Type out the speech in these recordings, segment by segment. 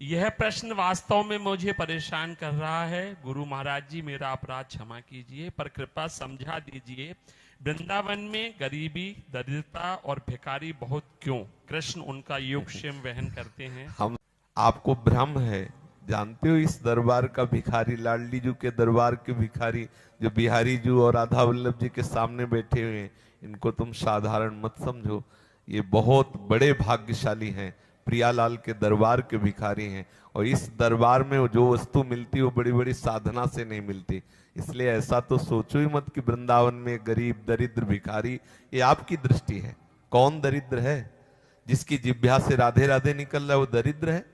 यह प्रश्न वास्तव में मुझे परेशान कर रहा है। गुरु महाराज जी, मेरा अपराध क्षमा कीजिए, पर कृपा समझा दीजिए, वृंदावन में गरीबी, दरिद्रता और भिखारी बहुत क्यों? कृष्ण उनका योगक्षेम वहन करते हैं। हम आपको भ्रम है। जानते हो इस दरबार का भिखारी, लाडली जू के दरबार के भिखारी जो बिहारी जू और राधा वल्लभ जी के सामने बैठे हुए हैं, इनको तुम साधारण मत समझो। ये बहुत बड़े भाग्यशाली हैं, प्रियालाल के दरबार के भिखारी हैं। और इस दरबार में जो वस्तु मिलती है वो बड़ी बड़ी साधना से नहीं मिलती। इसलिए ऐसा तो सोचो ही मत कि वृंदावन में गरीब दरिद्र भिखारी। ये आपकी दृष्टि है। कौन दरिद्र है? जिसकी जिह्वा से राधे राधे निकल रहा है वो दरिद्र है?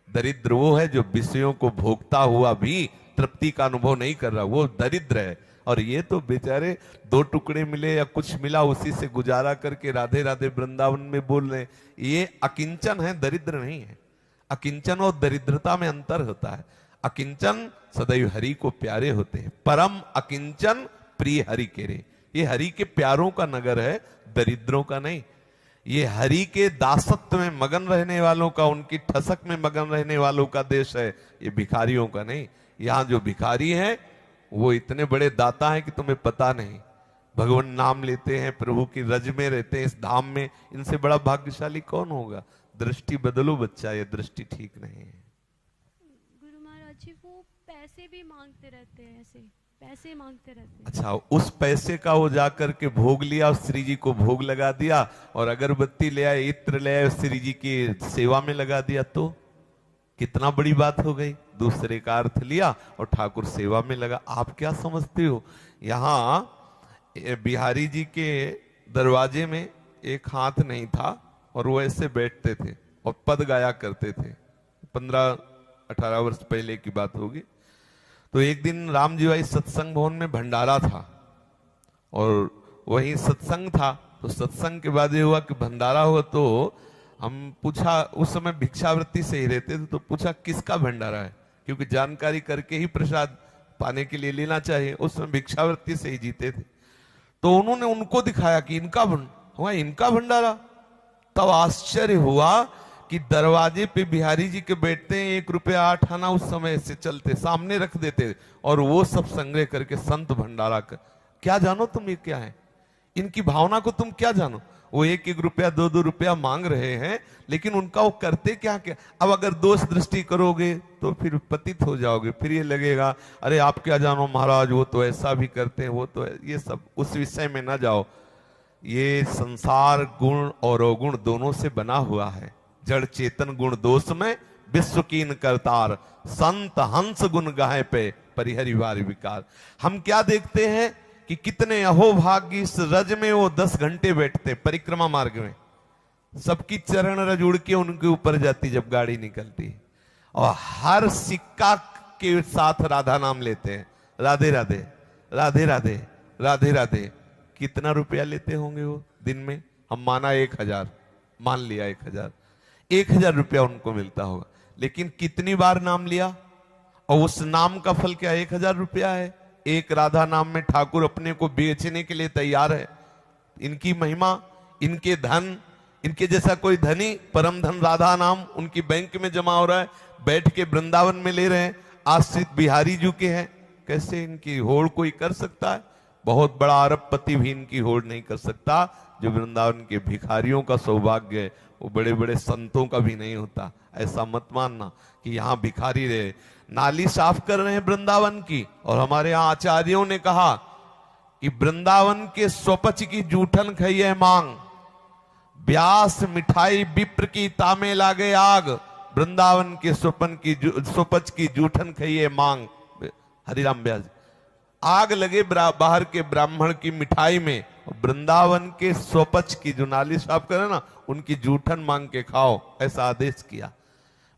दरिद्र वो है जो विषयों को भोगता हुआ भी तृप्ति का अनुभव नहीं कर रहा, वो दरिद्र है। और ये तो बेचारे 2 टुकड़े मिले या कुछ मिला उसी से गुजारा करके राधे राधे वृंदावन में बोल रहे हैं। ये अकिंचन है, दरिद्र नहीं है। अकिंचन और दरिद्रता में अंतर होता है। अकिंचन सदैव हरि को प्यारे होते हैं। परम अकिंचन प्रिय हरि के रे। ये हरि के प्यारों का नगर है, दरिद्रों का नहीं। ये हरि के दासत्व में मगन रहने वालों का, उनकी ठसक में मगन रहने वालों का देश है, ये भिखारियों का नहीं। यहां जो भिखारी हैं वो इतने बड़े दाता हैं कि तुम्हें पता नहीं। भगवान नाम लेते हैं, प्रभु की रज में रहते हैं इस धाम में। इनसे बड़ा भाग्यशाली कौन होगा? दृष्टि बदलो बच्चा, ये दृष्टि ठीक नहीं है। गुरु महाराज जी, वो पैसे भी मांगते रहते हैं, ऐसे पैसे मांगते रहते हैं। अच्छा, उस पैसे का वो जाकर के भोग लिया और श्री जी को भोग लगा दिया, और अगरबत्ती ले आए, इत्र ले आए, श्री जी की सेवा में लगा दिया, तो कितना बड़ी बात हो गई। दूसरे का अर्थ लिया और ठाकुर सेवा में लगा। आप क्या समझते हो? यहां बिहारी जी के दरवाजे में एक हाथ नहीं था और वो ऐसे बैठते थे और पद गाया करते थे। 15-18 वर्ष पहले की बात होगी। तो एक दिन राम जी भाई सत्संग भवन में भंडारा था और वही सत्संग था। तो सत्संग के बाद ये हुआ कि भंडारा हुआ, तो हम पूछा, उस समय भिक्षावृत्ति से ही रहते थे, तो पूछा किसका भंडारा है, क्योंकि जानकारी करके ही प्रसाद पाने के लिए लेना चाहिए। उस समय भिक्षावृत्ति से ही जीते थे। तो उन्होंने उनको दिखाया कि इनका भंडारा। तब आश्चर्य हुआ कि दरवाजे पे बिहारी जी के बैठते हैं, 1 रुपया 8 आना उस समय से चलते, सामने रख देते और वो सब संग्रह करके संत भंडारा कर। क्या जानो तुम ये क्या है? इनकी भावना को तुम क्या जानो? वो 1-1 रुपया 2-2 रुपया मांग रहे हैं, लेकिन उनका वो करते क्या क्या। अब अगर दोष दृष्टि करोगे तो फिर पतित हो जाओगे। फिर ये लगेगा अरे आप क्या जानो महाराज, वो तो ऐसा भी करते हैं, वो तो ये सब उस विषय में ना जाओ। ये संसार गुण और अवगुण दोनों से बना हुआ है। जड़ चेतन गुण दोष में विश्व कीन करतार, संत हंस गुण गाहे पे परिहरिवार विकार। हम क्या देखते हैं कि कितने अहोभाग्य इस रज में वो 10 घंटे बैठते परिक्रमा मार्ग में। सबकी चरण रज उड़ के उनके ऊपर जाती जब गाड़ी निकलती, और हर सिक्का के साथ राधा नाम लेते हैं, राधे राधे राधे राधे राधे राधे। कितना रुपया लेते होंगे वो दिन में? हम माना 1000, मान लिया 1000 रुपया उनको मिलता होगा। लेकिन कितनी बार नाम लिया, और उस नाम का फल क्या 1000 रुपया है? एक राधा नाम में ठाकुर अपने को बेचने के लिए तैयार है। इनकी महिमा, इनके धन, इनके जैसा कोई धनी, परम धन राधा नाम उनकी बैंक में जमा हो रहा है, बैठ के वृंदावन में ले रहे हैं, आश्रित बिहारी जी के हैं। कैसे इनकी होड़ कोई कर सकता है? बहुत बड़ा अरबपति भी इनकी होड़ नहीं कर सकता। जो वृंदावन के भिखारियों का सौभाग्य है, वो बड़े बड़े संतों का भी नहीं होता। ऐसा मत मानना कि यहाँ भिखारी रहे। नाली साफ कर रहे हैं वृंदावन की, और हमारे यहाँ आचार्यों ने कहा कि वृंदावन के स्वपच की जूठन खाइए मांग, व्यास मिठाई विप्र की तामे लागे आग। वृंदावन के स्वपच की जूठन खाइए मांग। हरिराम व्यास, आग लगे बाहर के ब्राह्मण की मिठाई में, वृंदावन के स्वपच की जो नाली साफ करे ना, उनकी जूठन मांग के खाओ, ऐसा आदेश किया।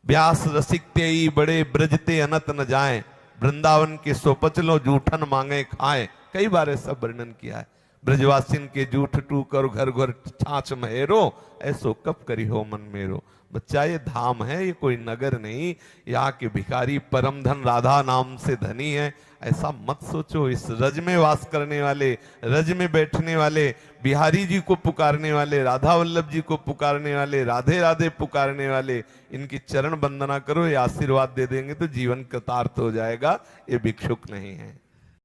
व्यास रसिकते ही बड़े ब्रजते अनत न जाए, वृंदावन के स्वपच लो जूठन मांगे खाए। कई बार ऐसा वर्णन किया है। ब्रजवासिन के जूठ टू कर घर घर छाछ महेरो, ऐसो कब करी हो मन मेरो। बच्चा ये धाम है, ये कोई नगर नहीं। यहाँ के भिखारी परम धन राधा नाम से धनी है, ऐसा मत सोचो। इस रज में वास करने वाले, रज में बैठने वाले, बिहारी जी को पुकारने वाले, राधा वल्लभ जी को पुकारने वाले, राधे राधे पुकारने वाले, इनकी चरण वंदना करो, ये आशीर्वाद दे देंगे तो जीवन कृतार्थ हो जाएगा। ये भिक्षुक नहीं है।